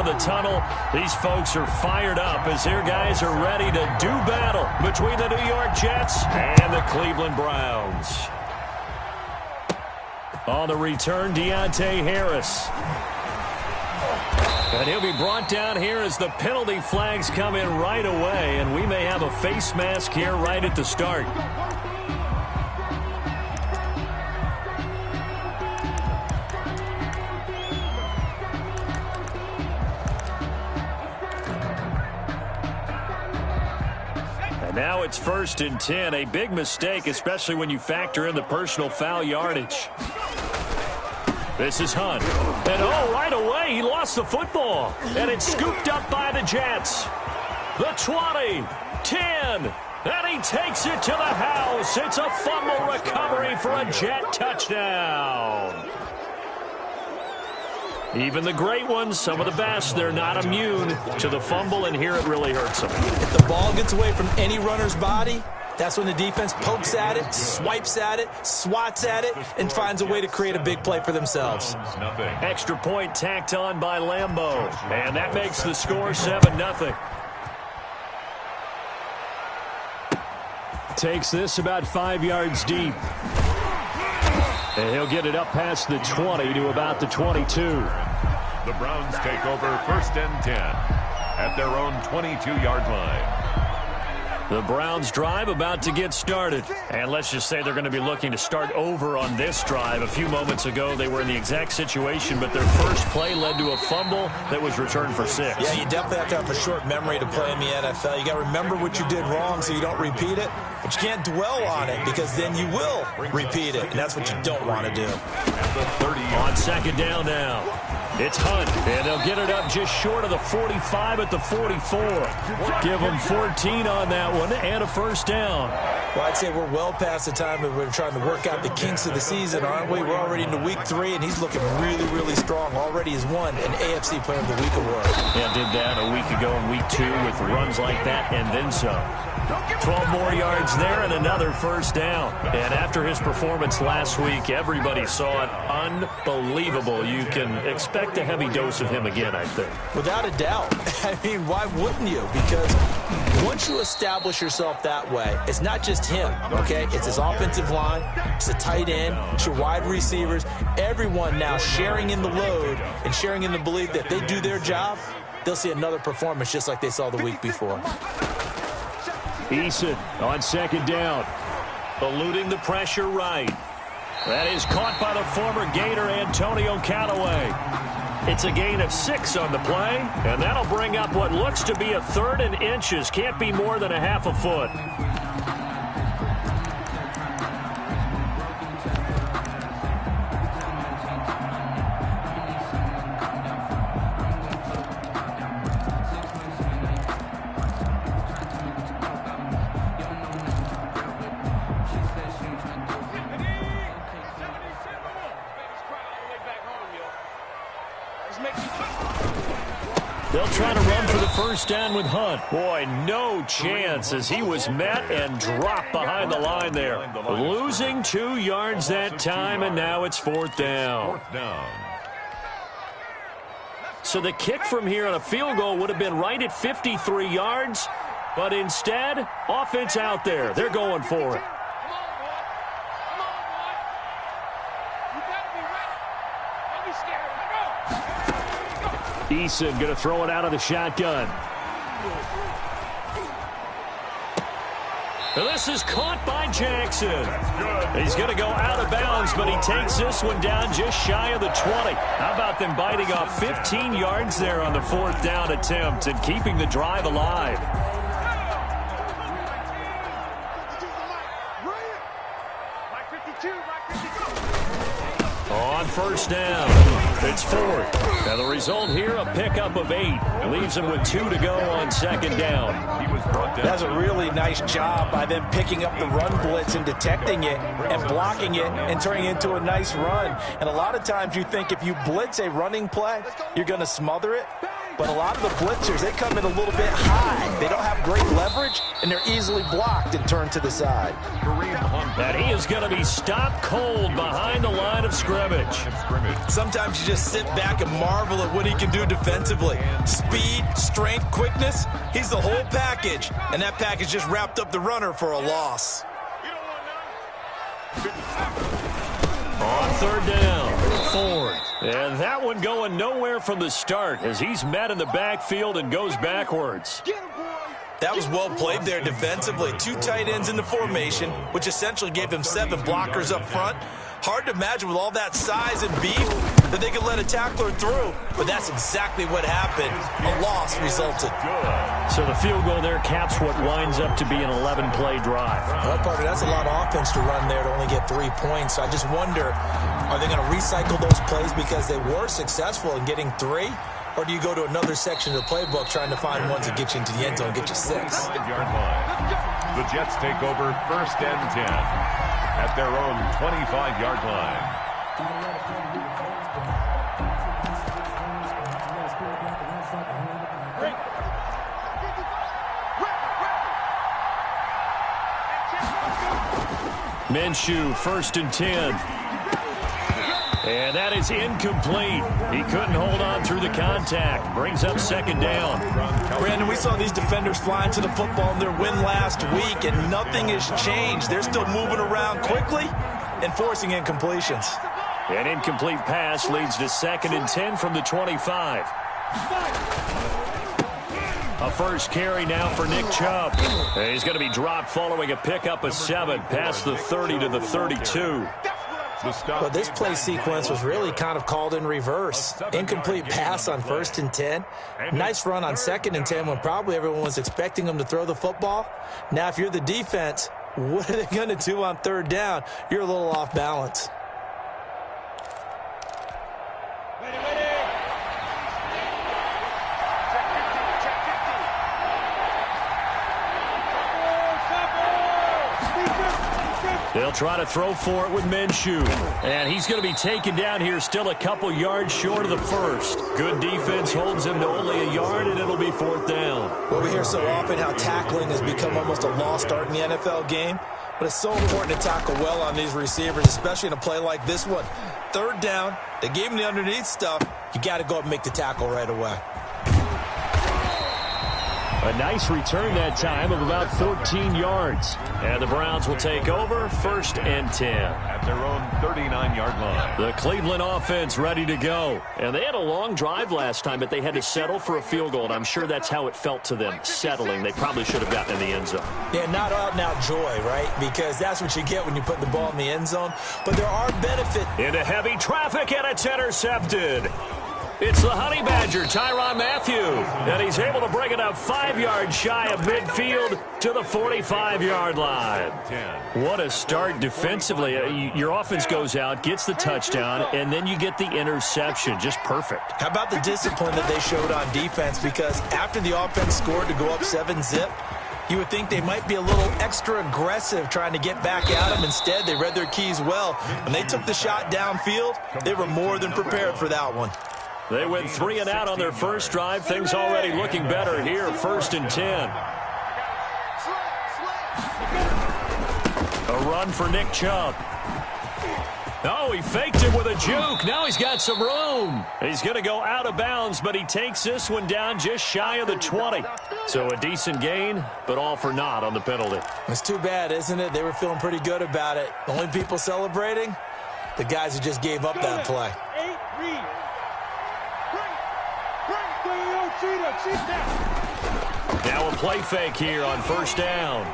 of the tunnel. These folks are fired up as their guys are ready to do battle between the New York Jets and the Cleveland Browns. On the return, Deontay Harris. And he'll be brought down here as the penalty flags come in right away, and we may have a face mask here right at the start. And now it's 1st and 10, a big mistake, especially when you factor in the personal foul yardage. This is Hunt. And right away, he lost the football. And it's scooped up by the Jets. The 20, 10, and he takes it to the house. It's a fumble recovery for a Jet touchdown. Even the great ones, some of the best, they're not immune to the fumble, and here it really hurts them. If the ball gets away from any runner's body, that's when the defense pokes at it, swipes at it, swats at it, and finds a way to create a big play for themselves. Extra point tacked on by Lambeau, and that makes the score 7-0. Takes this about 5 yards deep. And he'll get it up past the 20 to about the 22. The Browns take over 1st and 10 at their own 22-yard line. The Browns drive about to get started. And let's just say they're going to be looking to start over on this drive. A few moments ago, they were in the exact situation, but their first play led to a fumble that was returned for 6. Yeah, you definitely have to have a short memory to play in the NFL. You got to remember what you did wrong so you don't repeat it. But you can't dwell on it because then you will repeat it. And that's what you don't want to do. On 2nd down now. It's Hunt, and they'll get it up just short of the 45 at the 44. Give them 14 on that one and a 1st down. Well, I'd say we're well past the time that we're trying to work out the kinks of the season, aren't we? We're already into week 3, and he's looking really, really strong. Already has won an AFC Player of the Week award. Yeah, did that a week ago in week 2 with runs like that and then some. 12 more yards there and another 1st down. And after his performance last week, everybody saw it. Unbelievable. You can expect a heavy dose of him again, I think. Without a doubt. I mean, why wouldn't you? Because once you establish yourself that way, it's not just him, okay? It's his offensive line, it's the tight end, it's your wide receivers, everyone now sharing in the load and sharing in the belief that they do their job, they'll see another performance just like they saw the week before. Eason on 2nd down. Eluding the pressure right. That is caught by the former Gator Antonio Callaway. It's a gain of 6 on the play, and that'll bring up what looks to be a 3rd and inches. Can't be more than a half a foot. They'll try to run for the 1st down with Hunt. Boy, no chance as he was met and dropped behind the line there. Losing 2 yards that time, and now it's 4th down. So the kick from here on a field goal would have been right at 53 yards, but instead, offense out there. They're going for it. Eason going to throw it out of the shotgun. And this is caught by Jackson. He's going to go out of bounds, but he takes this one down just shy of the 20. How about them biting off 15 yards there on the 4th down attempt and keeping the drive alive? On 1st down, it's 4th. Now the result here, a pickup of 8. Leaves him with 2 to go on 2nd down. That's a really nice job by them picking up the run blitz and detecting it and blocking it and turning it into a nice run. And a lot of times you think if you blitz a running play, you're going to smother it. But a lot of the blitzers, they come in a little bit high. They don't have great leverage, and they're easily blocked and turned to the side. And he is going to be stopped cold behind the line of scrimmage. Sometimes you just sit back and marvel at what he can do defensively. Speed, strength, quickness, he's the whole package. And that package just wrapped up the runner for a loss. On third down, Ford. And that one going nowhere from the start as he's met in the backfield and goes backwards. That was well played there defensively. 2 tight ends in the formation, which essentially gave them 7 blockers up front. Hard to imagine with all that size and beef that they could let a tackler through, but that's exactly what happened. A loss resulted. So the field goal there caps what winds up to be an 11-play drive. Well, partner, that's a lot of offense to run there to only get 3 points. So I just wonder, are they going to recycle those plays because they were successful in getting 3? Or do you go to another section of the playbook trying to find ones that get you into the end zone and get you 6? 5-yard line. The Jets take over first and 10 at their own 25-yard line. Minshew, first and 10. And that is incomplete. He couldn't hold on through the contact. Brings up second down. Brandon, we saw these defenders flying to the football in their win last week, and nothing has changed. They're still moving around quickly and forcing incompletions. An incomplete pass leads to second and 10 from the 25. A first carry now for Nick Chubb. And he's going to be dropped following a pickup of 7 past the 30 to the 32. But this play sequence was really kind of called in reverse. Incomplete pass on first and 10. Nice run on second and 10 when probably everyone was expecting them to throw the football. Now, if you're the defense, what are they going to do on third down? You're a little off balance. They'll try to throw for it with Minshew. And he's going to be taken down here still a couple yards short of the first. Good defense holds him to only a yard, and it'll be fourth down. Well, we hear so often how tackling has become almost a lost art in the NFL game. But it's so important to tackle well on these receivers, especially in a play like this one. Third down, they gave him the underneath stuff. You got to go up and make the tackle right away. A nice return that time of about 14 yards. And the Browns will take over first and 10. At their own 39-yard line. The Cleveland offense ready to go. And they had a long drive last time, but they had to settle for a field goal. And I'm sure that's how it felt to them, settling. They probably should have gotten in the end zone. Yeah, not out-and-out joy, right? Because that's what you get when you put the ball in the end zone. But there are benefits. Into heavy traffic, and it's intercepted. It's the Honey Badger, Tyrann Mathieu, and he's able to bring it up 5 yards shy of midfield to the 45-yard line. What a start defensively. Your offense goes out, gets the touchdown, and then you get the interception. Just perfect. How about the discipline that they showed on defense? Because after the offense scored to go up 7-zip, you would think they might be a little extra aggressive trying to get back at them. Instead, they read their keys well. When they took the shot downfield, they were more than prepared for that one. They went 3 and out on their first drive. Things already looking better here, first and 10. A run for Nick Chubb. Oh, he faked it with a juke. Now he's got some room. He's going to go out of bounds, but he takes this one down just shy of the 20. So a decent gain, but all for naught on the penalty. It's too bad, isn't it? They were feeling pretty good about it. The only people celebrating, the guys who just gave up that play. Now a play fake here on first down.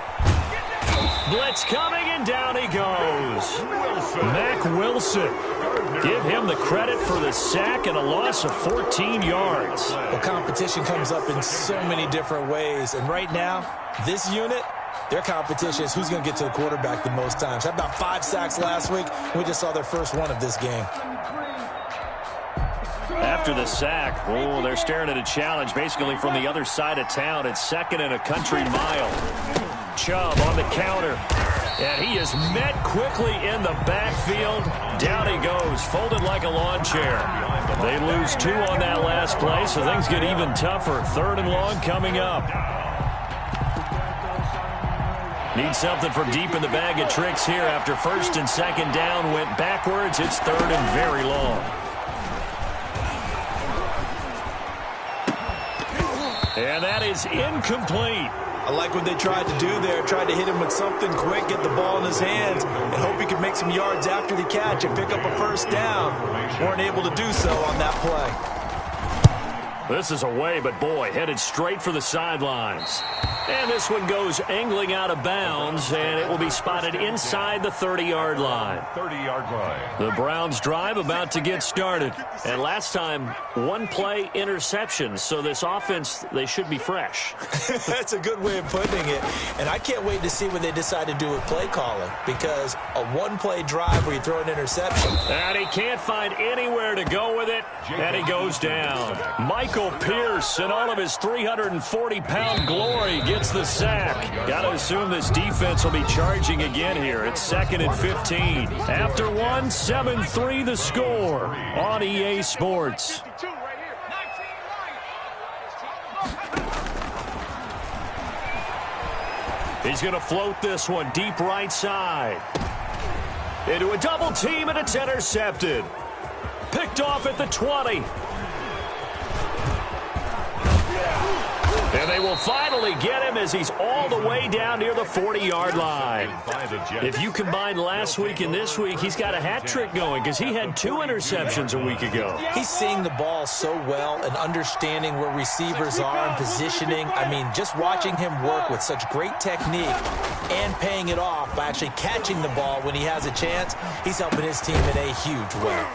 Blitz coming, and down he goes. Mack Wilson. Give him the credit for the sack and a loss of 14 yards. Well, competition comes up in so many different ways. And right now, this unit, their competition is who's going to get to the quarterback the most times. Had about 5 sacks last week. We just saw their first one of this game. After the sack, oh, they're staring at a challenge basically from the other side of town. It's second and a country mile. Chubb on the counter. And he is met quickly in the backfield. Down he goes, folded like a lawn chair. They lose 2 on that last play, so things get even tougher. 3rd and long coming up. Need something from deep in the bag of tricks here after 1st and 2nd down went backwards. It's 3rd and very long. And that is incomplete. I like what they tried to do there. Tried to hit him with something quick, get the ball in his hands, and hope he could make some yards after the catch and pick up a 1st down. Weren't able to do so on that play. This is away, but boy, headed straight for the sidelines. And this one goes angling out of bounds, and it will be spotted inside the 30-yard line. 30-yard line. The Browns drive about to get started. And last time, 1-play interceptions, so this offense, they should be fresh. That's a good way of putting it. And I can't wait to see what they decide to do with play calling, because a 1-play drive where you throw an interception. And he can't find anywhere to go with it, and he goes down. Michael Pierce, in all of his 340-pound glory, gets the sack. Got to assume this defense will be charging again here. It's 2nd and 15. After 1, 7-3 the score on EA Sports. He's going to float this one deep right side. Into a double team, and it's intercepted. Picked off at the 20. And they will finally get him as he's all the way down near the 40-yard line. If you combine last week and this week, he's got a hat trick going because he had 2 interceptions a week ago. He's seeing the ball so well and understanding where receivers are and positioning. I mean, just watching him work with such great technique and paying it off by actually catching the ball when he has a chance, he's helping his team in a huge way.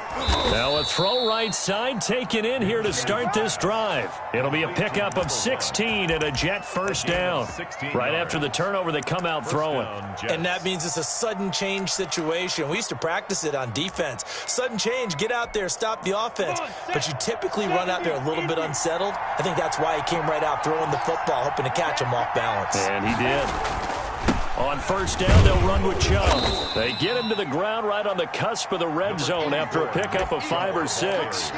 Now a throw right side taken in here to start this drive. It'll be a pickup of 16 and a Jet 1st down. Right after the turnover, they come out throwing. And that means it's a sudden change situation. We used to practice it on defense. Sudden change, get out there, stop the offense. But you typically run out there a little bit unsettled. I think that's why he came right out throwing the football, hoping to catch him off balance. And he did. On 1st down, they'll run with Chubb. They get him to the ground right on the cusp of the red zone after a pickup of 5 or 6.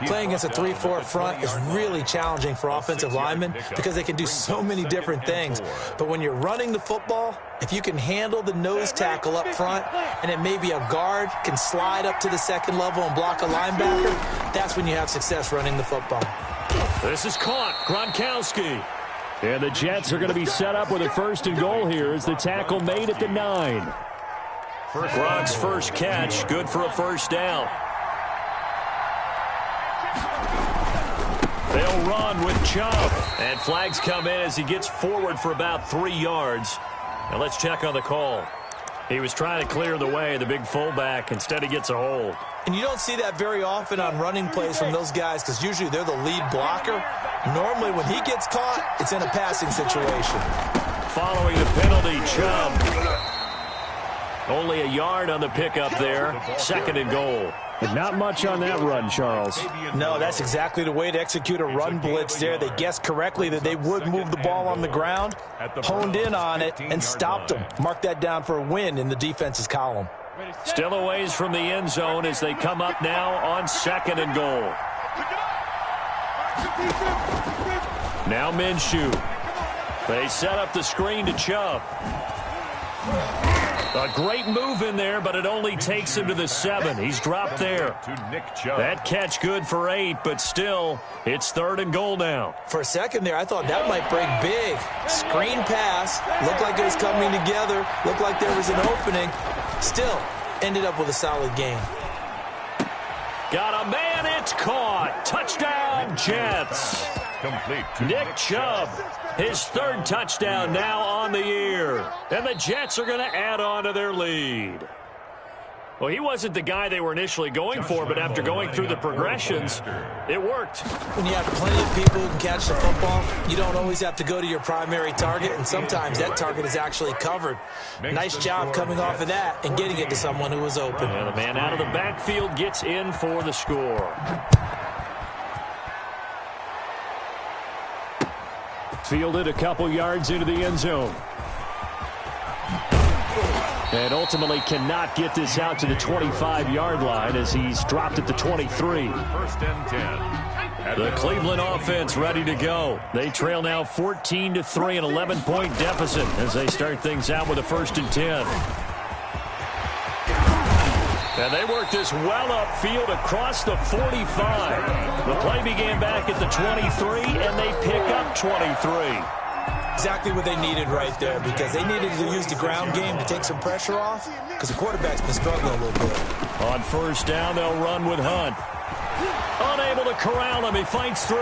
Playing against a 3-4 front is really challenging for offensive linemen because they can do so many different things. But when you're running the football, if you can handle the nose tackle up front and then maybe a guard can slide up to the 2nd level and block a linebacker, that's when you have success running the football. This is caught. Gronkowski. And the Jets are going to be set up with a 1st and goal here as the tackle made at the 9. Gronk's first catch, good for a 1st down. They'll run with Chubb. And flags come in as he gets forward for about 3 yards. Now let's check on the call. He was trying to clear the way, the big fullback. Instead, he gets a hold. And you don't see that very often on running plays from those guys because usually they're the lead blocker. Normally, when he gets caught, it's in a passing situation. Following the penalty, Chubb. Only a yard on the pickup there. 2nd and goal. But not much on that run, Charles. No, that's exactly the way to execute a run blitz there. They guessed correctly that they would move the ball on the ground, honed in on it, and stopped them. Mark that down for a win in the defense's column. Still a ways from the end zone as they come up now on 2nd and goal. Now Minshew. They set up the screen to Chubb. A great move in there, but it only takes him to the 7. He's dropped there. That catch good for 8, but still, it's 3rd and goal now. For a second there, I thought that might break big. Screen pass. Looked like it was coming together. Looked like there was an opening. Still, ended up with a solid game. Got a man, it's caught. Touchdown, Jets. Complete. Nick Chubb, his 3rd touchdown now on the year. And the Jets are going to add on to their lead. Well, he wasn't the guy they were initially going for, but after going through the progressions, it worked. When you have plenty of people who can catch the football, you don't always have to go to your primary target, and sometimes that target is actually covered. Nice job coming off of that and getting it to someone who was open. And the man out of the backfield gets in for the score. Fielded a couple yards into the end zone. And ultimately cannot get this out to the 25-yard line as he's dropped at the 23. First and 10. The Cleveland offense ready to go. They trail now 14-3, an 11-point deficit as they start things out with a 1st and 10. And they work this well upfield across the 45. The play began back at the 23, and they pick up 23. Exactly what they needed right there, because they needed to use the ground game to take some pressure off, because the quarterback's been struggling a little bit. On 1st down, they'll run with Hunt. Unable to corral him, he fights through.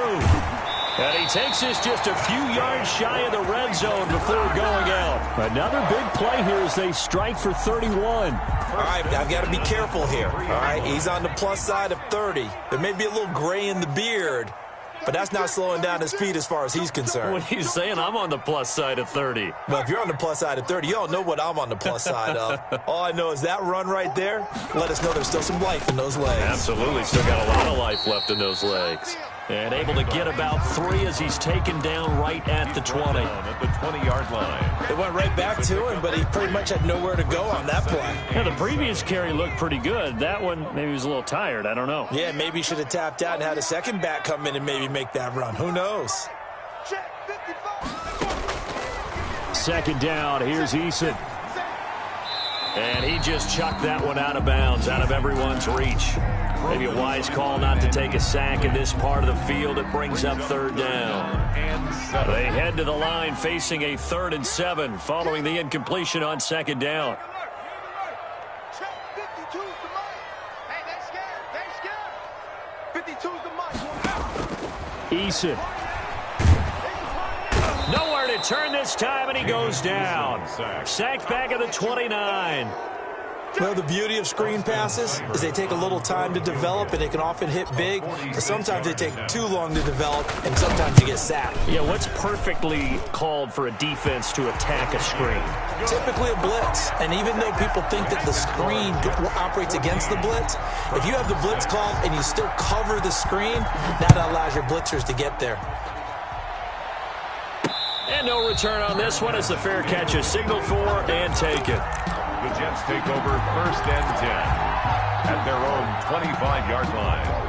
And he takes this just a few yards shy of the red zone before going out. Another big play here as they strike for 31. All right, I've got to be careful here. All right, he's on the plus side of 30. There may be a little gray in the beard, but that's not slowing down his speed as far as he's concerned. What are you saying? I'm on the plus side of 30. Well, if you're on the plus side of 30, you don't know what I'm on the plus side of. All I know is that run right there let us know there's still some life in those legs. Absolutely. Still got a lot of life left in those legs. And able to get about 3 as he's taken down right at the 20. At the 20-yard line. It went right back to him, but he pretty much had nowhere to go on that play. Yeah, the previous carry looked pretty good. That one, maybe he was a little tired. I don't know. Yeah, maybe he should have tapped out and had a second back come in and maybe make that run. Who knows? 2nd down. Here's Eason. And he just chucked that one out of bounds, out of everyone's reach. Maybe a wise call not to take a sack in this part of the field. It brings up 3rd down. They head to the line facing a 3rd and 7 following the incompletion on 2nd down. Eason. Nowhere to turn this time, and he goes down. Sacked back at the 29. Well, the beauty of screen passes is they take a little time to develop, and they can often hit big. But sometimes they take too long to develop, and sometimes you get sacked. Yeah, what's perfectly called for a defense to attack a screen? Typically a blitz. And even though people think that the screen operates against the blitz, if you have the blitz called and you still cover the screen, now that allows your blitzers to get there. And no return on this one as the fair catch is signaled for and taken. The Jets take over 1st and 10 at their own 25-yard line.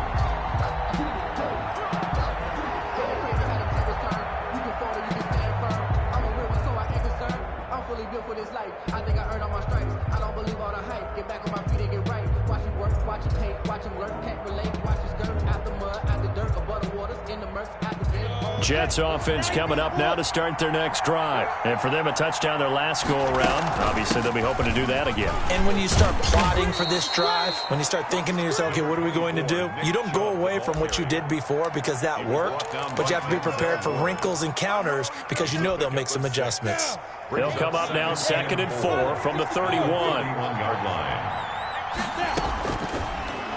I think I earned all my stripes. I don't believe all the hype. Get back on my feet and get right. Watch him work, watch him paint, watch him learn, can't relate. Watch his skirt out the mud, out the dirt, above the waters, in the murks, out the bed. Jets offense coming up now to start their next drive. And for them, a touchdown their last go-around. Obviously, they'll be hoping to do that again. And when you start plotting for this drive, when you start thinking to yourself, okay, what are we going to do? You don't go away from what you did before because that worked, but you have to be prepared for wrinkles and counters because you know they'll make some adjustments. They'll come up now 2nd and 4 from the 31-yard line.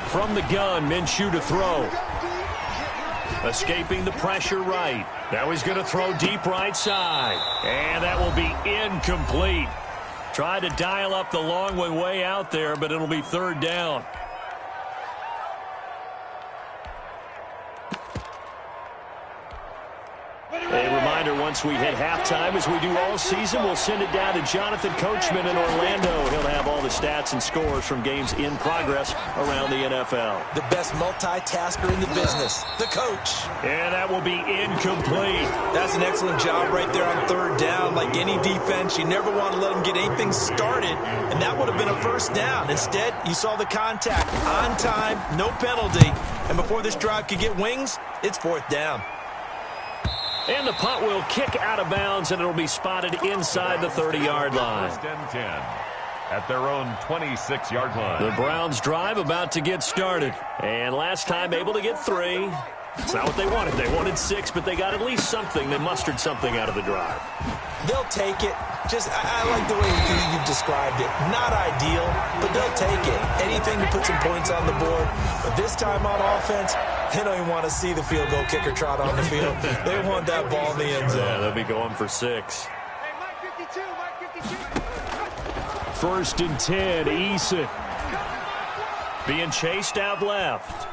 From the gun, Minshew to throw. Escaping the pressure right. Now he's going to throw deep right side. And that will be incomplete. Tried to dial up the long one way out there, but it'll be 3rd down. A reminder, once we hit halftime, as we do all season, we'll send it down to Jonathan Coachman in Orlando. He'll have all the stats and scores from games in progress around the NFL. The best multitasker in the business, the coach. And that will be incomplete. That's an excellent job right there on 3rd down. Like any defense, you never want to let them get anything started, and that would have been a 1st down. Instead, you saw the contact on time, no penalty, and before this drive could get wings, it's 4th down. And the punt will kick out of bounds, and it'll be spotted inside the 30-yard line. 1st and 10 at their own 26-yard line. The Browns drive about to get started. And last time able to get 3. It's not what they wanted. They wanted 6, but they got at least something. They mustered something out of the drive. They'll take it. I like the way you've described it. Not ideal, but they'll take it. Anything to put some points on the board. But this time on offense, they don't even want to see the field goal kicker trot on the field. They want that ball in the end zone. Yeah, they'll be going for 6. 1st and 10, Eason. Being chased out left.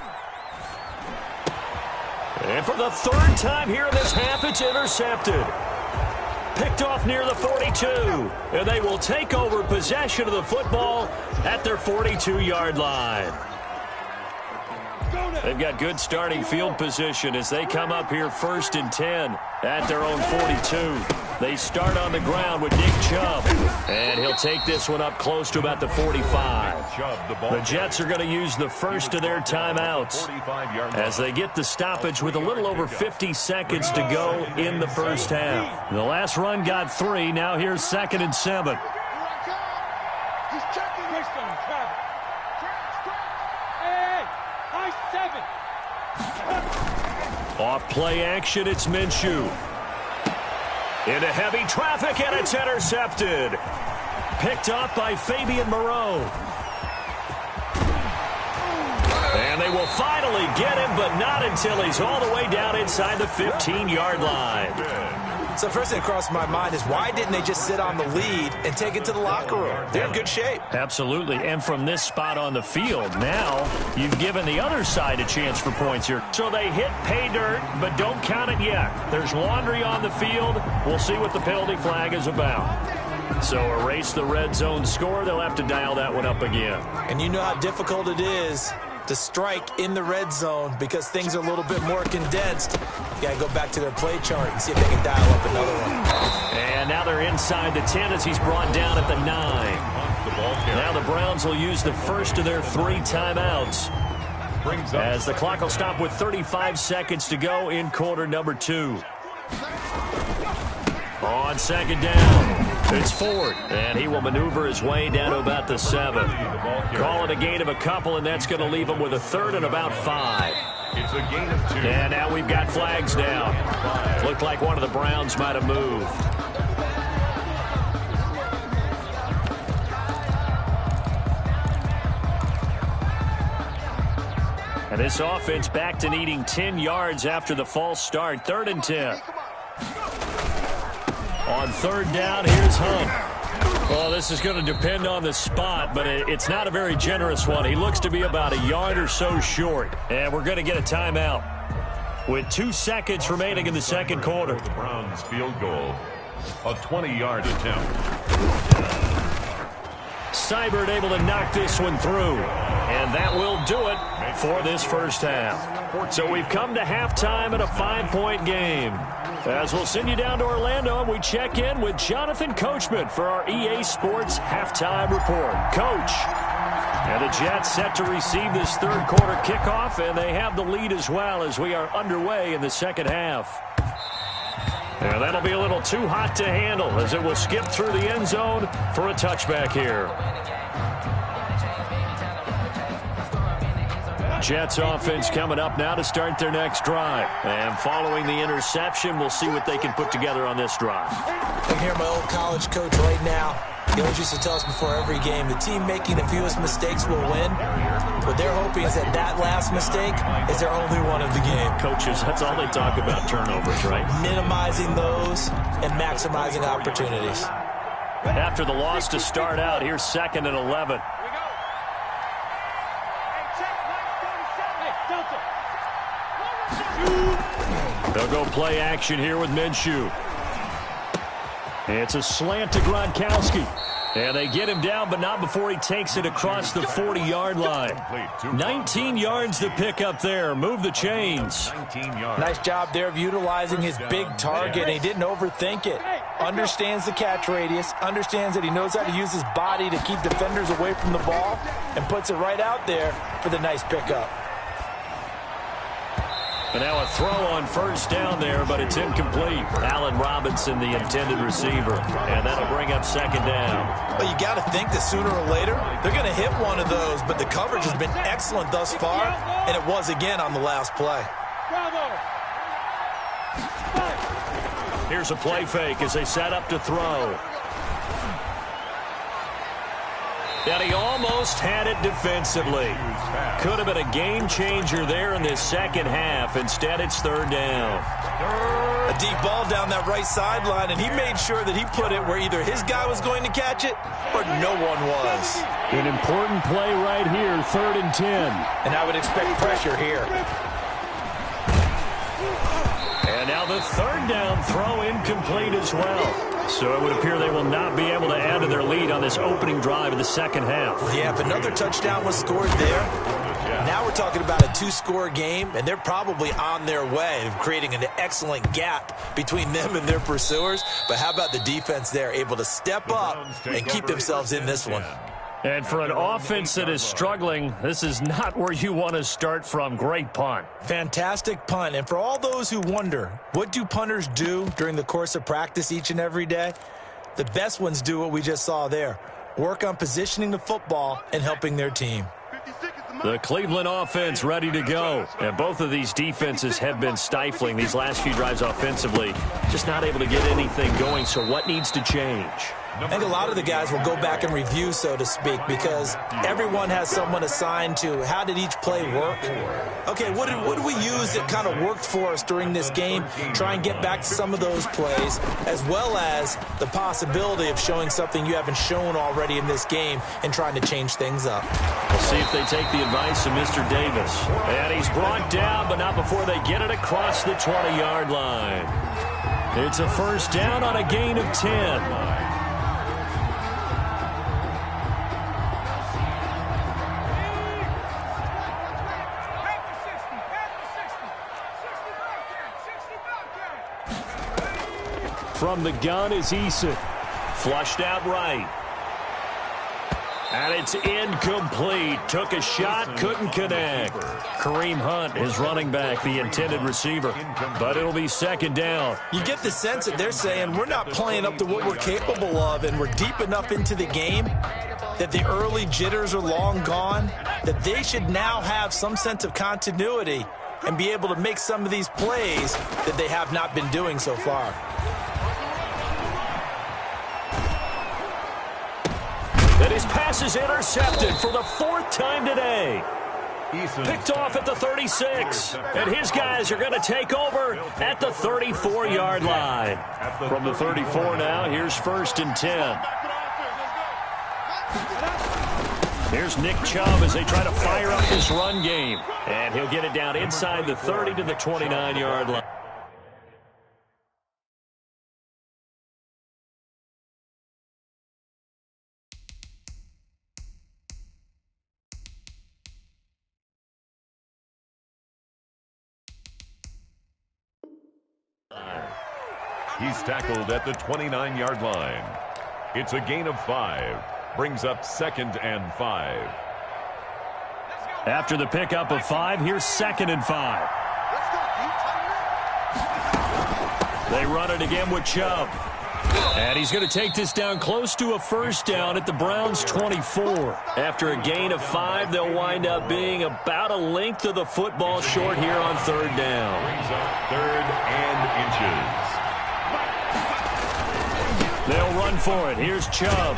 And for the 3rd time here in this half, it's intercepted. picked off near the 42. And they will take over possession of the football at their 42-yard line. They've got good starting field position as they come up here 1st and 10 at their own 42. They start on the ground with Nick Chubb, and he'll take this one up close to about the 45. The Jets are going to use the first of their timeouts as they get the stoppage with a little over 50 seconds to go in the first half. The last run got 3. Now here's 2nd and 7. Off play action, it's Minshew. Into heavy traffic, and it's intercepted. Picked up by Fabian Moreau. And they will finally get him, but not until he's all the way down inside the 15-yard line. So first thing that crossed my mind is why didn't they just sit on the lead and take it to the locker room? They're in good shape. Absolutely. And from this spot on the field, now you've given the other side a chance for points here. So they hit pay dirt, but don't count it yet. There's laundry on the field. We'll see what the penalty flag is about. So erase the red zone score. They'll have to dial that one up again. And you know how difficult it is to strike in the red zone because things are a little bit more condensed. You got to go back to their play chart and see if they can dial up another one. And now they're inside the 10 as he's brought down at the 9. Now the Browns will use the first of their 3 timeouts as the clock will stop with 35 seconds to go in quarter number 2. On 2nd down, it's Ford, and he will maneuver his way down to about the 7. Call it a gain of a couple, and that's going to leave him with a 3rd and about 5. It's a gain of 2. And now we've got flags down. Looked like one of the Browns might have moved. And this offense back to needing 10 yards after the false start. 3rd and 10. On 3rd down, here's Hunt. Well, this is going to depend on the spot, but it's not a very generous one. He looks to be about a yard or so short, and we're going to get a timeout with 2 seconds remaining in the second quarter. The Browns field goal, a 20-yard attempt. Seibert able to knock this one through, and that will do it for this first half. So we've come to halftime in a 5-point game. As we'll send you down to Orlando, and we check in with Jonathan Coachman for our EA Sports Halftime Report. Coach, and the Jets set to receive this third quarter kickoff, and they have the lead as well as we are underway in the second half. And that'll be a little too hot to handle as it will skip through the end zone for a touchback here. Jets offense coming up now to start their next drive. And following the interception, we'll see what they can put together on this drive. I can hear my old college coach right now. He always used to tell us before every game, the team making the fewest mistakes will win. What they're hoping is that that last mistake is their only one of the game. Coaches, that's all they talk about, turnovers, right? Minimizing those and maximizing opportunities. After the loss to start out, here's 2nd and 11. They'll go play action here with Minshew. It's a slant to Gronkowski. And they get him down, but not before he takes it across the 40-yard line. 19 yards to pick up there. Move the chains. Nice job there of utilizing his big target, and he didn't overthink it. Understands the catch radius, understands that he knows how to use his body to keep defenders away from the ball, and puts it right out there for the nice pickup. And now a throw on first down there, but it's incomplete. Allen Robinson, the intended receiver. And that'll bring up 2nd down. Well, you got to think that sooner or later, they're going to hit one of those, but the coverage has been excellent thus far, and it was again on the last play. Here's a play fake as they set up to throw. And he almost had it defensively. Could have been a game changer there in this second half. Instead, it's 3rd down. A deep ball down that right sideline, and he made sure that he put it where either his guy was going to catch it or no one was. An important play right here, 3rd and 10. And I would expect pressure here. And now the The third down throw incomplete as well. So it would appear they will not be able to add to their lead on this opening drive of the second half. Yeah, if another touchdown was scored there, now we're talking about a two-score game, and they're probably on their way of creating an excellent gap between them and their pursuers. But how about the defense there, able to step up and keep themselves in this one? And for an offense that is struggling, this is not where you want to start from. Great punt. Fantastic punt. And for all those who wonder, what do punters do during the course of practice each and every day? The best ones do what we just saw there. Work on positioning the football and helping their team. The Cleveland offense ready to go. And both of these defenses have been stifling these last few drives offensively. Just not able to get anything going. So what needs to change? I think a lot of the guys will go back and review, so to speak, because everyone has someone assigned to how did each play work. Okay, what did we use that kind of worked for us during this game? Try and get back to some of those plays, as well as the possibility of showing something you haven't shown already in this game and trying to change things up. We'll see if they take the advice of Mr. Davis. And he's brought down, but not before they get it across the 20-yard line. It's a first down on a gain of 10. From the gun is Eason. Flushed out right. And it's incomplete. Took a shot, couldn't connect. Kareem Hunt is running back, the intended receiver. But it'll be second down. You get the sense that they're saying we're not playing up to what we're capable of, and we're deep enough into the game that the early jitters are long gone, that they should now have some sense of continuity and be able to make some of these plays that they have not been doing so far. And his pass is intercepted for the fourth time today. Picked off at the 36. And his guys are going to take over at the 34-yard line. From the 34 now, here's first and 10. Here's Nick Chubb as they try to fire up this run game. And he'll get it down inside the 30 to the 29-yard line. He's tackled at the 29-yard line. It's a gain of 5. Brings up second and 5. After the pickup of 5, here's second and 5. They run it again with Chubb. And he's going to take this down close to a first down at the Browns' 24. After a gain of 5, they'll wind up being about a length of the football short here on third down. Brings up third and inches. They'll run for it. Here's Chubb.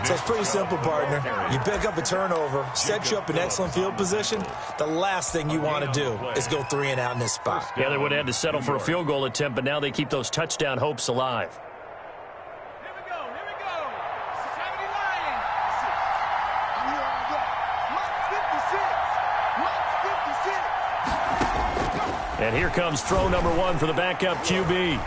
So it's pretty simple, partner. You pick up a turnover, set you up in excellent field position. The last thing you want to do is go 3 and out in this spot. Yeah, they would have had to settle for a field goal attempt, but now they keep those touchdown hopes alive. Here we go. This is how we lying. Mark 56. And here comes throw number 1 for the backup QB.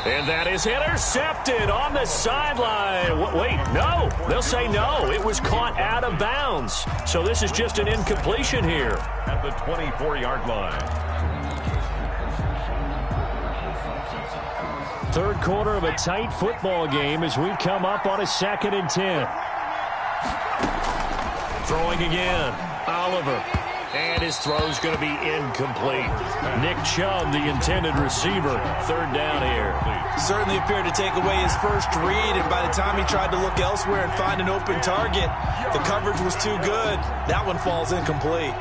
And that is intercepted on the sideline. Wait, no. They'll say no. It was caught out of bounds. So this is just an incompletion here. At the 24-yard line. Third quarter of a tight football game as we come up on a second and 10. Throwing again. Oliver. And his throw's going to be incomplete. Nick Chubb, the intended receiver. Third down here. Certainly appeared to take away his first read, and by the time he tried to look elsewhere and find an open target, the coverage was too good. That one falls incomplete.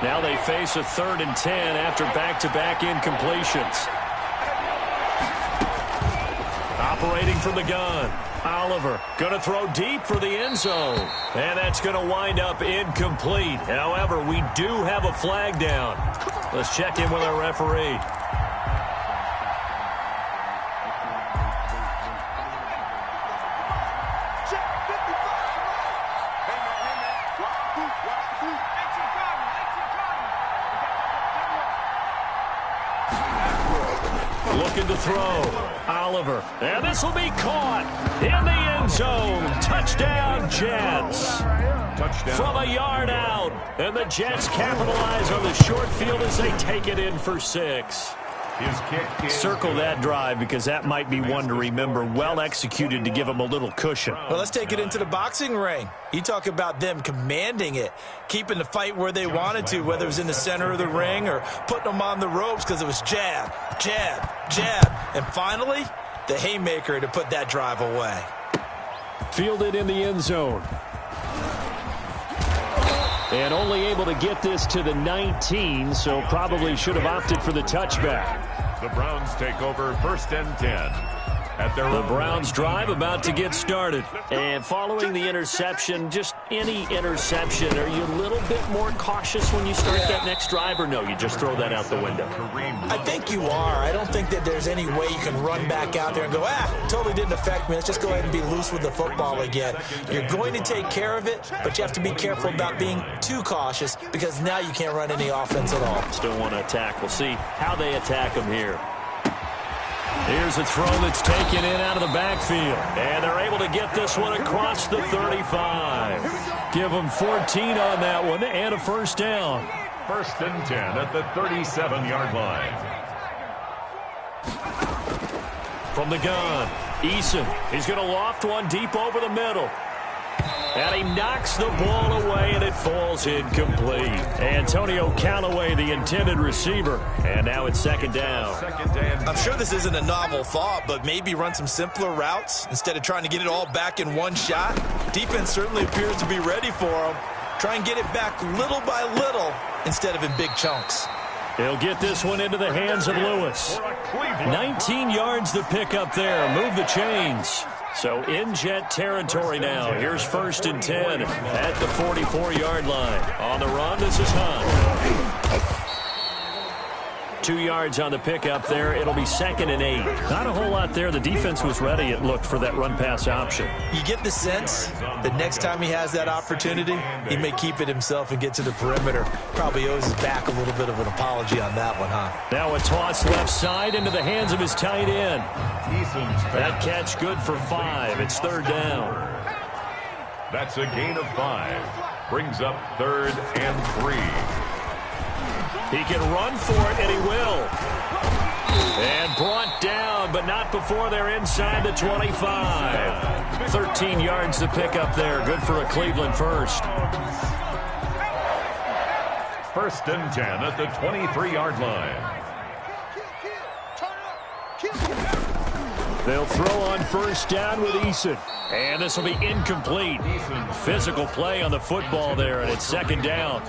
Now they face a third and 10 after back-to-back incompletions. Operating from the gun. Oliver going to throw deep for the end zone. And that's going to wind up incomplete. However, we do have a flag down. Let's check in with our referee. to throw. Oliver. And this will be caught in the end zone. Touchdown, Jets. Touchdown. From a yard out. And the Jets capitalize on the short field as they take it in for 6. His kick is Circle that drive because that might be one to remember. Well executed to give them a little cushion. Well, let's take it into the boxing ring. You talk about them commanding it, keeping the fight where they wanted to, whether it was in the center of the ring or putting them on the ropes because it was jab, jab, jab. And finally, the haymaker to put that drive away. Fielded in the end zone. And only able to get this to the 19, so probably should have opted for the touchback. The Browns take over 1st and 10. At their The own Browns drive about to get started. And following the interception, just any interception, are you a little bit more cautious when you start that next drive, or no, you just throw that out the window? I think you are. I don't think that there's any way you can run back out there and go, totally didn't affect me. Let's just go ahead and be loose with the football again. You're going to take care of it, but you have to be careful about being too cautious because now you can't run any offense at all. Still want to attack. We'll see how they attack them here. Here's a throw that's taken in out of the backfield. And they're able to get this one across the 35. Give them 14 on that one and a first down. 1st and 10 at the 37-yard line. From the gun, Eason. He's going to loft one deep over the middle. And he knocks the ball away, and it falls incomplete. Antonio Callaway, the intended receiver. And now it's 2nd down. I'm sure this isn't a novel thought, but maybe run some simpler routes instead of trying to get it all back in one shot. Defense certainly appears to be ready for him. Try and get it back little by little instead of in big chunks. He'll get this one into the hands of Lewis. 19 yards to pick up there. Move the chains. So in Jet territory now. Here's 1st and 10 at the 44-yard line. On the run, this is Hunt. 2 yards on the pickup there. It'll be 2nd and 8. Not a whole lot there. The defense was ready, it looked, for that run-pass option. You get the sense that next time he has that opportunity, he may keep it himself and get to the perimeter. Probably owes his back a little bit of an apology on that one, huh? Now a toss left side into the hands of his tight end. That catch good for 5. It's 3rd down. That's a gain of 5. Brings up 3rd and 3. He can run for it, and he will. And brought down, but not before they're inside the 25. 13 yards to pick up there. Good for a Cleveland first. 1st and 10 at the 23-yard line. They'll throw on 1st down with Eason. And this will be incomplete. Physical play on the football there, and it's 2nd down.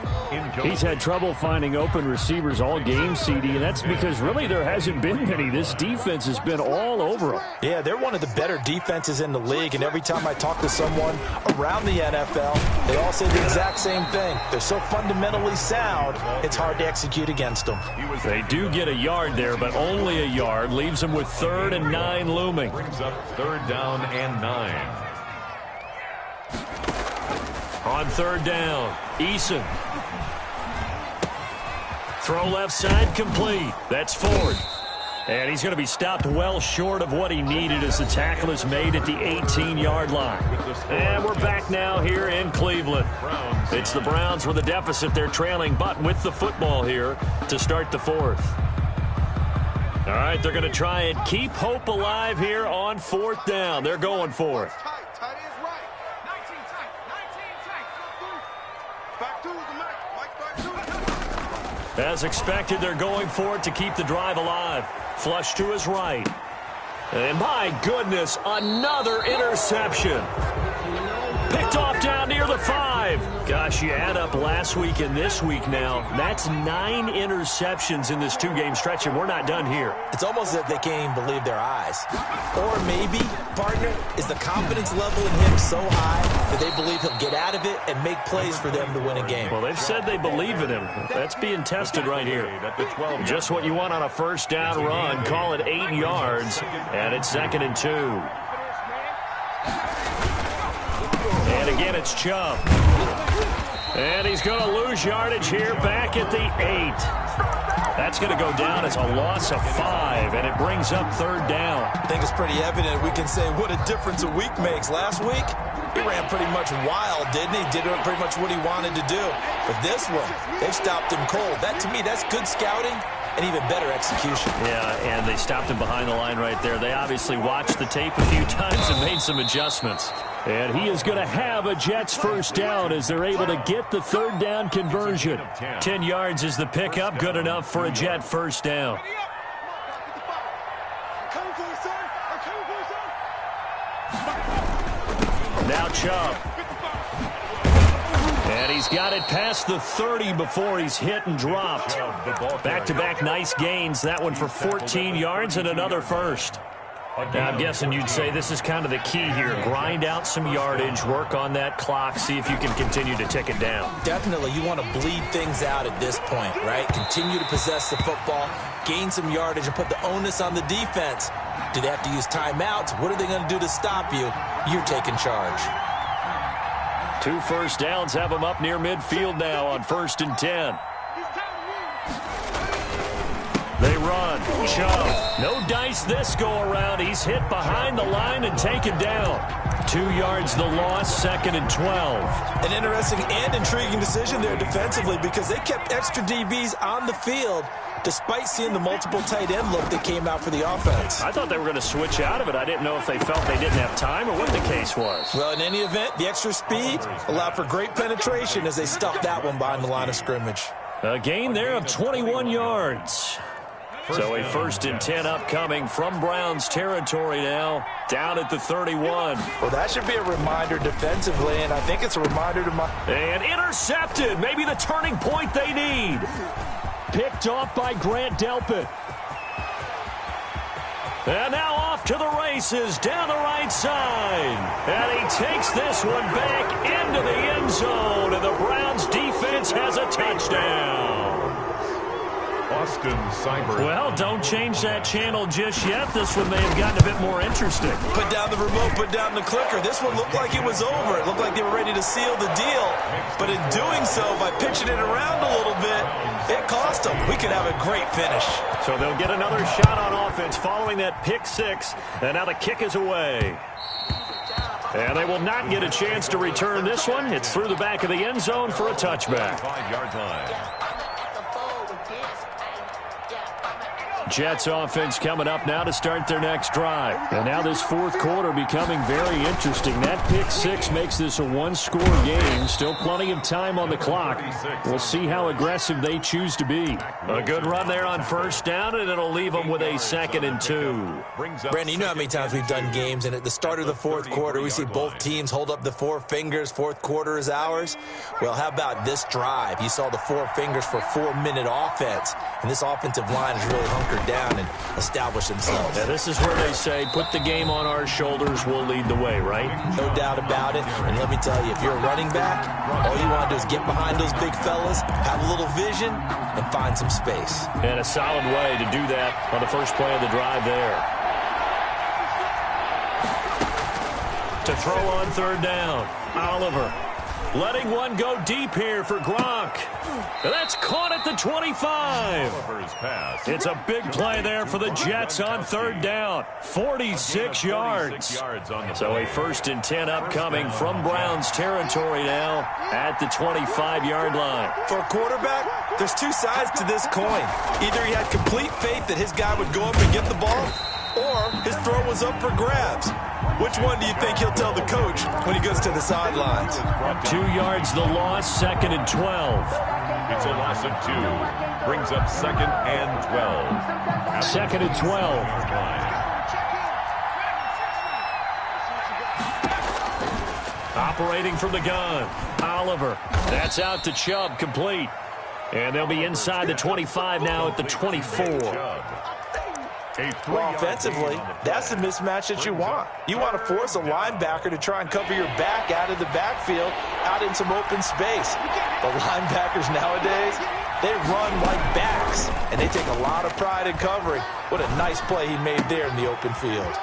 He's had trouble finding open receivers all game, CD, and that's because really there hasn't been many. This defense has been all over them. Yeah, they're one of the better defenses in the league, and every time I talk to someone around the NFL, they all say the exact same thing. They're so fundamentally sound, it's hard to execute against them. They do get a yard there, but only a yard. Leaves them with 3rd and 9 looming. Brings up 3rd down and 9. On 3rd down, Eason. Throw left side complete. That's Ford. And he's going to be stopped well short of what he needed as the tackle is made at the 18-yard line. And we're back now here in Cleveland. It's the Browns with a deficit. They're trailing, but with the football here to start the 4th. All right, they're going to try and keep hope alive here on 4th down. They're going for it. As expected, they're going for it to keep the drive alive. Flush to his right. And my goodness, another interception. Picked off down near the 5. Gosh, you add up last week and this week now. That's 9 interceptions in this 2-game stretch, and we're not done here. It's almost as if they can't even believe their eyes. Or maybe, partner, is the confidence level in him so high that they believe he'll get out of it and make plays for them to win a game. Well, they've said they believe in him. That's being tested right here. Just what you want on a 1st down run. Call it 8 yards, and it's 2nd and 2. And again, it's Chubb. And he's going to lose yardage here back at the 8. That's going to go down as a loss of 5, and it brings up third down. I think it's pretty evident. We can say what a difference a week makes. Last week, he ran pretty much wild, didn't he? Did pretty much what he wanted to do. But this one, they've stopped him cold. That, to me, that's good scouting and even better execution. Yeah, and they stopped him behind the line right there. They obviously watched the tape a few times and made some adjustments. And he is going to have a Jets first down as they're able to get the third down conversion. 10 yards is the pickup, good enough for a Jet first down. Now Chubb. And he's got it past the 30 before he's hit and dropped. Back-to-back nice gains. That one for 14 yards and another first. Now, I'm guessing you'd say this is kind of the key here. Grind out some yardage, work on that clock, see if you can continue to tick it down. Definitely, you want to bleed things out at this point, right? Continue to possess the football, gain some yardage, and put the onus on the defense. Do they have to use timeouts? What are they going to do to stop you? You're taking charge. 2 first downs have them up near midfield now on 1st and 10. They run. Chubb. No dice this go around. He's hit behind the line and taken down. 2 yards the loss, 2nd and 12. An interesting and intriguing decision there defensively because they kept extra DBs on the field despite seeing the multiple tight end look that came out for the offense. I thought they were going to switch out of it. I didn't know if they felt they didn't have time or what the case was. Well, in any event, the extra speed allowed for great penetration as they stuffed that one behind the line of scrimmage. A gain there of 21 yards. So a 1st and 10 upcoming from Browns territory now, down at the 31. Well, that should be a reminder defensively, and I think it's a reminder to my... And intercepted, maybe the turning point they need. Picked off by Grant Delpit. And now off to the races down the right side. And he takes this one back into the end zone, and the Browns defense has a touchdown. Austin Cyber. Well, don't change that channel just yet. This one may have gotten a bit more interesting. Put down the remote, put down the clicker. This one looked like it was over. It looked like they were ready to seal the deal. But in doing so, by pitching it around a little bit, it cost them. We could have a great finish. So they'll get another shot on offense following that pick 6. And now the kick is away. And they will not get a chance to return this one. It's through the back of the end zone for a touchback. 5-yard line. Jets offense coming up now to start their next drive. And now this fourth quarter becoming very interesting. That pick 6 makes this a one-score game. Still plenty of time on the clock. We'll see how aggressive they choose to be. A good run there on 1st down, and it'll leave them with a 2nd and 2. Brandon, you know how many times we've done games, and at the start of the fourth quarter, we see both teams hold up the 4 fingers. Fourth quarter is ours. Well, how about this drive? You saw the 4 fingers for 4-minute offense, and this offensive line is really hunkered down and establish themselves. Now, this is where they say, put the game on our shoulders, we'll lead the way, right? No doubt about it. And let me tell you, if you're a running back, all you want to do is get behind those big fellas, have a little vision, and find some space. And a solid way to do that on the first play of the drive there. To throw on 3rd down, Oliver. Letting one go deep here for Gronk. That's caught at the 25. It's a big play there for the Jets on 3rd down. 46 yards. So a 1st and 10 upcoming from Browns territory now at the 25-yard line. For a quarterback, there's 2 sides to this coin. Either he had complete faith that his guy would go up and get the ball, or his throw was up for grabs. Which one do you think he'll tell the coach when he goes to the sidelines? 2 yards the loss, 2nd and 12. It's a loss of 2. Brings up 2nd and 12. 2nd and 12. Operating from the gun, Oliver. That's out to Chubb, complete. And they'll be inside the 25 now at the 24. Well, offensively, that's the mismatch that you want. You want to force a linebacker to try and cover your back out of the backfield, out in some open space. The linebackers nowadays, they run like backs, and they take a lot of pride in covering. What a nice play he made there in the open field.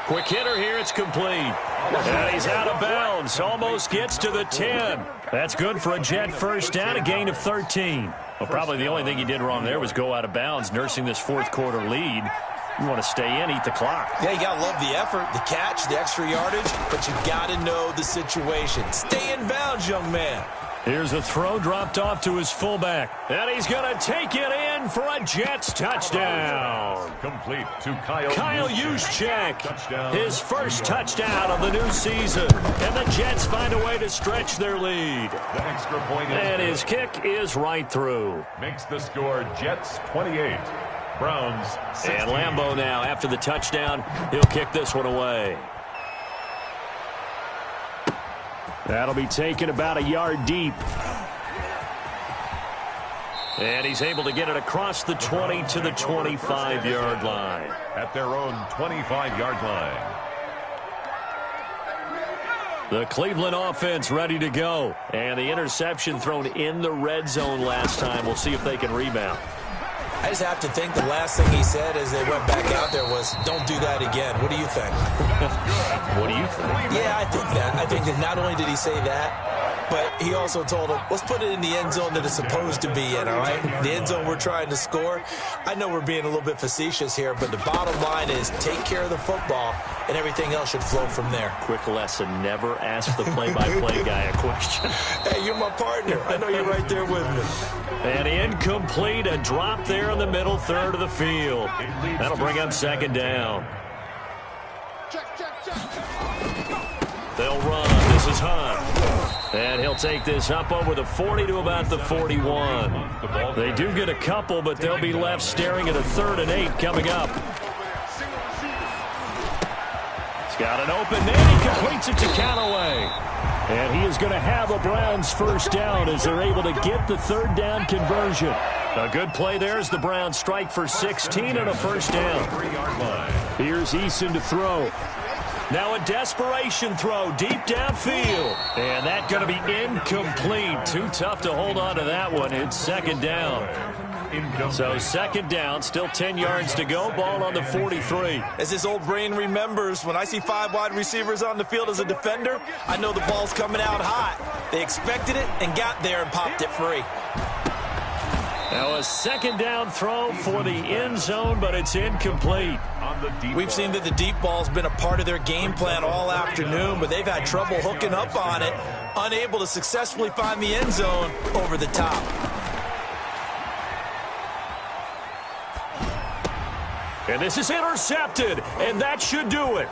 Quick hitter here, it's complete. And he's out of bounds, almost gets to the 10. That's good for a Jet first down, a gain of 13. Well, probably the only thing he did wrong there was go out of bounds, nursing this fourth quarter lead. You want to stay in, eat the clock. Yeah, you got to love the effort, the catch, the extra yardage, but you got to know the situation. Stay in bounds, young man. Here's a throw dropped off to his fullback. And he's going to take it in for a Jets touchdown. Complete to Kyle Juszczyk. Touchdown. His first touchdown of the new season. And the Jets find a way to stretch their lead. The extra point is And his kick is right through. makes the score Jets 28. Browns 16. And Lambeau now, after the touchdown, he'll kick this one away. That'll be taken about a yard deep. And he's able to get it across the 20 to the 25-yard line. At their own 25-yard line. The Cleveland offense ready to go. And the interception thrown in the red zone last time. We'll see if they can rebound. I just have to think the last thing he said as they went back out there was, don't do that again. What do you think? What do you think? Yeah, I think that. I think that not only did he say that, but he also told him, let's put it in the end zone that it's supposed to be in, all right? The end zone we're trying to score. I know we're being a little bit facetious here, but the bottom line is take care of the football, and everything else should flow from there. Quick lesson, never ask the play-by-play guy a question. Hey, you're my partner. I know you're right there with me. And incomplete, a drop there in the middle third of the field. That'll bring up second down. They'll run. This is Hunt. And he'll take this up over the 40 to about the 41. They do get a couple, but they'll be left staring at a 3rd and 8 coming up. He's got an open man. He completes it to Callaway. And he is going to have a Browns first down as they're able to get the 3rd down conversion. A good play there as the Browns strike for 16 and a first down. 3-yard line. Here's Eason to throw. Now a desperation throw deep downfield. And that's going to be incomplete. Too tough to hold on to that one. It's second down. So second down, still 10 yards to go. Ball on the 43. As this old brain remembers, when I see 5 wide receivers on the field as a defender, I know the ball's coming out hot. They expected it and got there and popped it free. Now a second down throw for the end zone, but it's incomplete. We've seen that the deep ball's been a part of their game plan all afternoon, but they've had trouble hooking up on it, unable to successfully find the end zone over the top. And this is intercepted, and that should do it.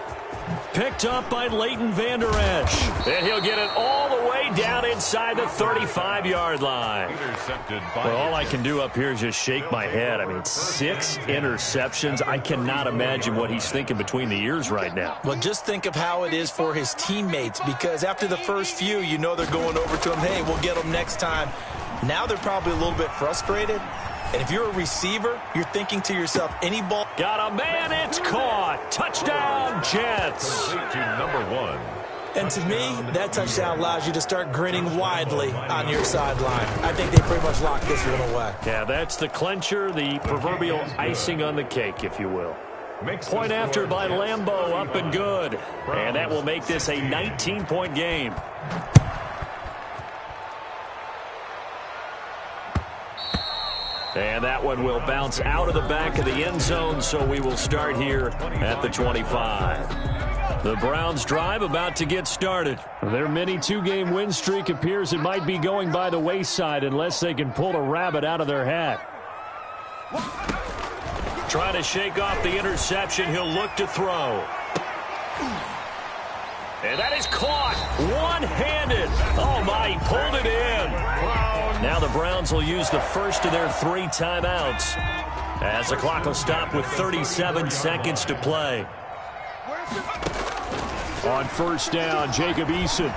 Picked up by Leighton Vander Esch. And he'll get it all the way down inside the 35-yard line. Intercepted by Well, all I can do up here is just shake my head. I mean, 6 interceptions. I cannot imagine what he's thinking between the ears right now. Well, just think of how it is for his teammates, because after the first few, you know they're going over to him, hey, we'll get them next time. Now they're probably a little bit frustrated. And if you're a receiver, you're thinking to yourself, any ball. Got a man, it's caught. Touchdown, Jets. to number 1. And to me, that touchdown allows you to start grinning widely on your sideline. I think they pretty much locked this one away. Yeah, that's the clincher, the proverbial icing on the cake, if you will. Point after by Lambeau, up and good. And that will make this a 19-point game. And that one will bounce out of the back of the end zone, so we will start here at the 25. The Browns drive about to get started. Their mini 2-game win streak appears it might be going by the wayside unless they can pull a rabbit out of their hat. Trying to shake off the interception. He'll look to throw. And that is caught one-handed. Oh, my, he pulled it in. Now the Browns will use the first of their 3 timeouts as the clock will stop with 37 seconds to play. On first down, Jacob Eason.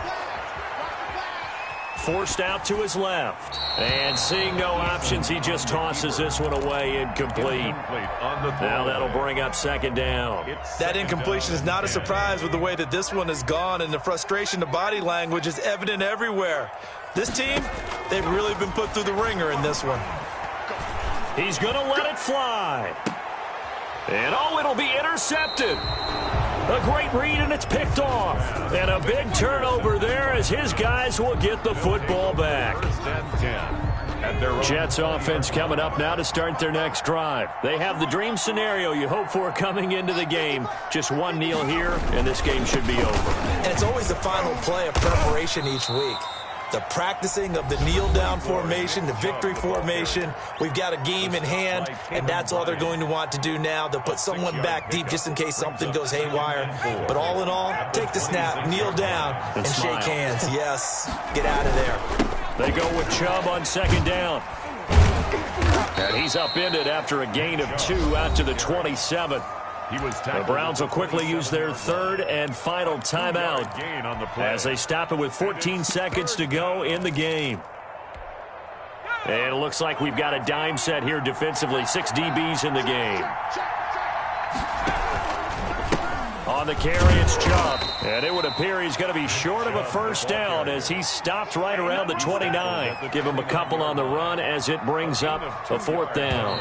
Forced out to his left. And seeing no options, he just tosses this one away, incomplete. Now that'll bring up second down. That incompletion is not a surprise with the way that this one has gone, and the frustration, the body language is evident everywhere. This team, they've really been put through the ringer in this one. He's going to let it fly. And, oh, it'll be intercepted. A great read, and it's picked off. And a big turnover there as his guys will get the football back. at their own. Jets offense coming up now to start their next drive. They have the dream scenario you hope for coming into the game. Just one kneel here, and this game should be over. And it's always the final play of preparation each week. The practicing of the kneel-down formation, the victory formation. We've got a game in hand, and that's all they're going to want to do now. They'll put someone back deep just in case something goes haywire. But all in all, take the snap, kneel down, and shake hands. Yes, get out of there. They go with Chubb on second down. And he's upended after a gain of 2 out to the 27. The Browns will quickly use their third and final timeout as they stop it with 14 seconds to go in the game. And it looks like we've got a dime set here defensively. 6 DBs in the game. On the carry, it's Chubb. And it would appear he's going to be short of a first down as he stopped right around the 29. Give him a couple on the run as it brings up a 4th down.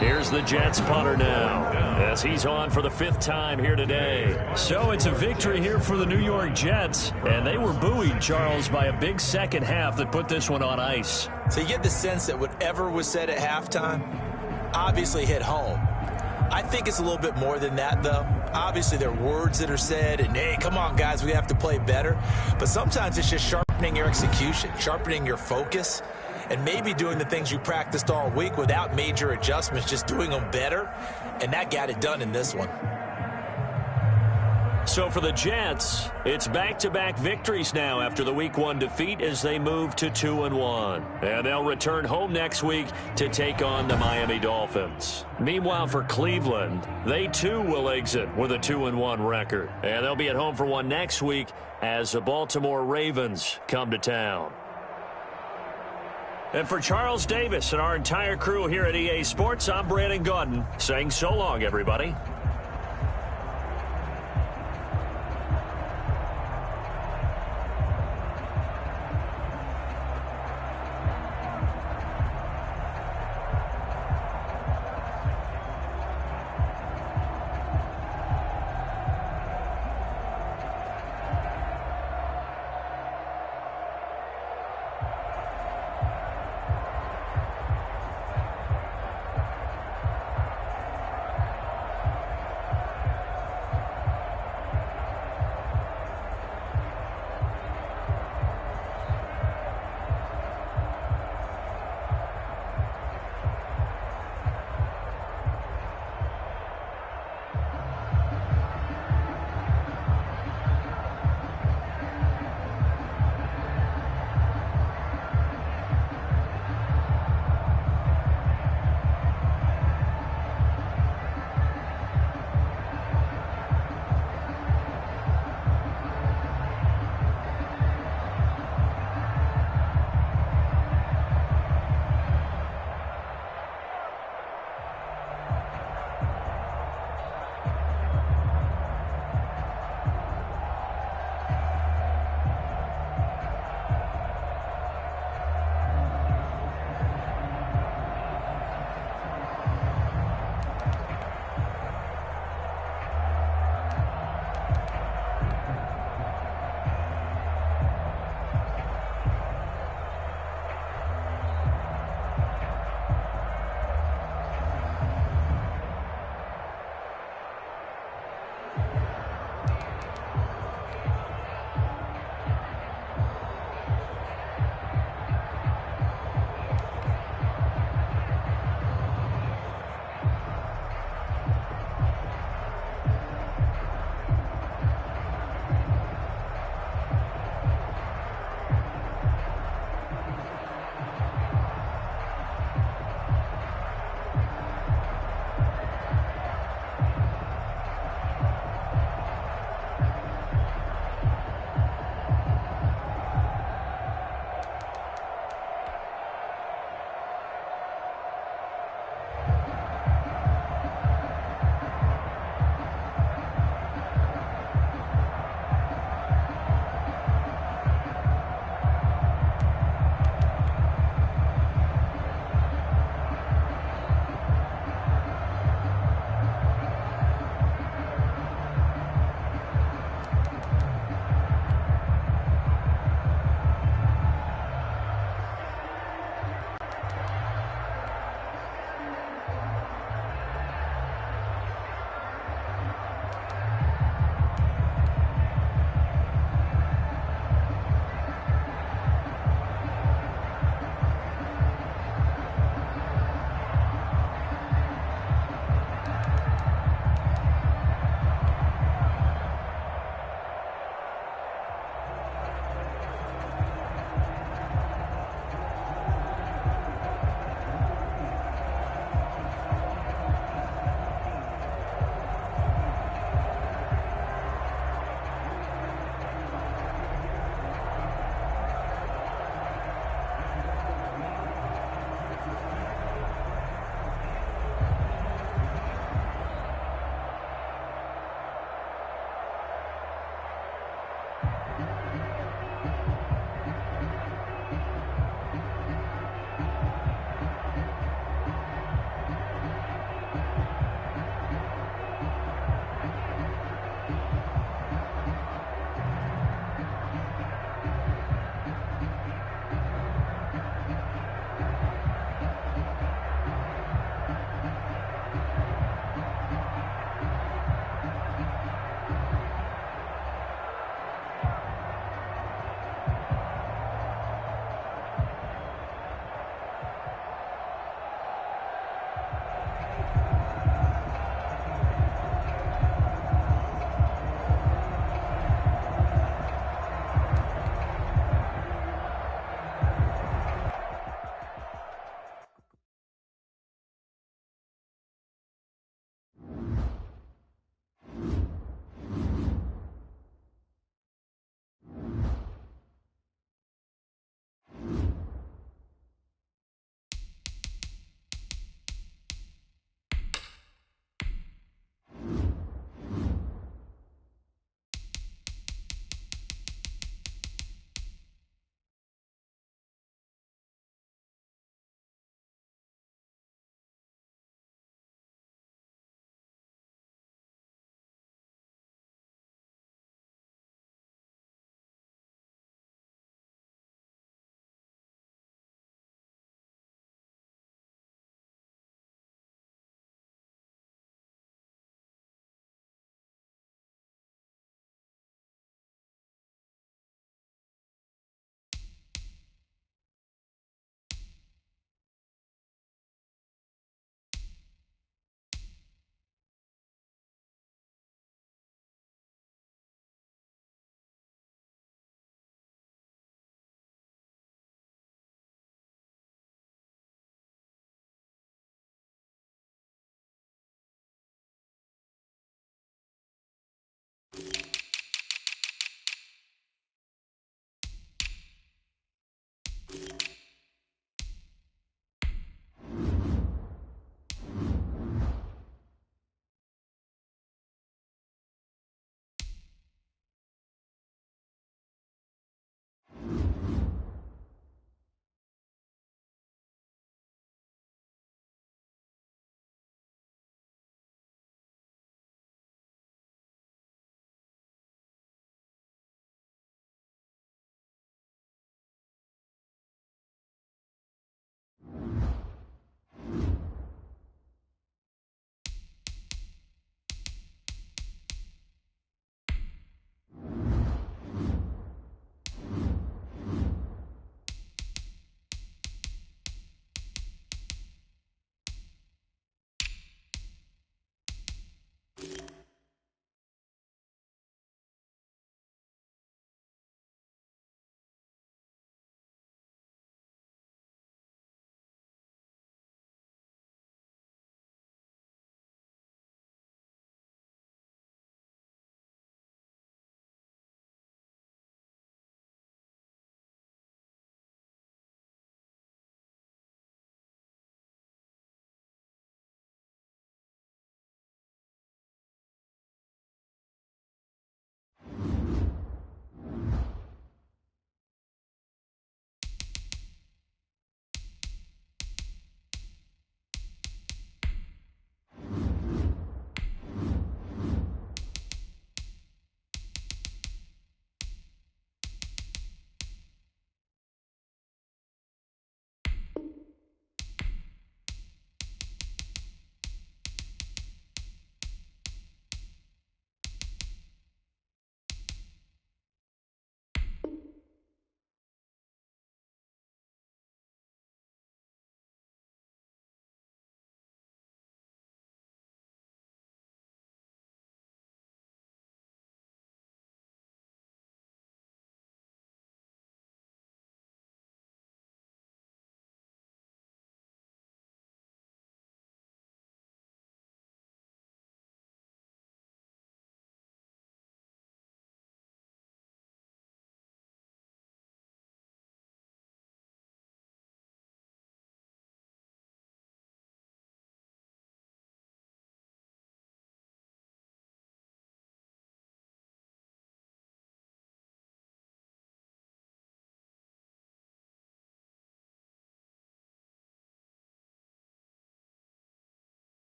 Here's the Jets punter now as he's on for the 5th time here today. So it's a victory here for the New York Jets. And they were buoyed, Charles, by a big second half that put this one on ice. So you get the sense that whatever was said at halftime obviously hit home. I think it's a little bit more than that, though. Obviously, there are words that are said, and, hey, come on, guys, we have to play better. But sometimes it's just sharpening your execution, sharpening your focus, and maybe doing the things you practiced all week without major adjustments, just doing them better. And that got it done in this one. So for the Jets, it's back-to-back victories now after the Week 1 defeat as they move to 2-1. And they'll return home next week to take on the Miami Dolphins. Meanwhile, for Cleveland, they too will exit with a 2-1 record. And they'll be at home for one next week as the Baltimore Ravens come to town. And for Charles Davis and our entire crew here at EA Sports, I'm Brandon Gaudin saying so long, everybody.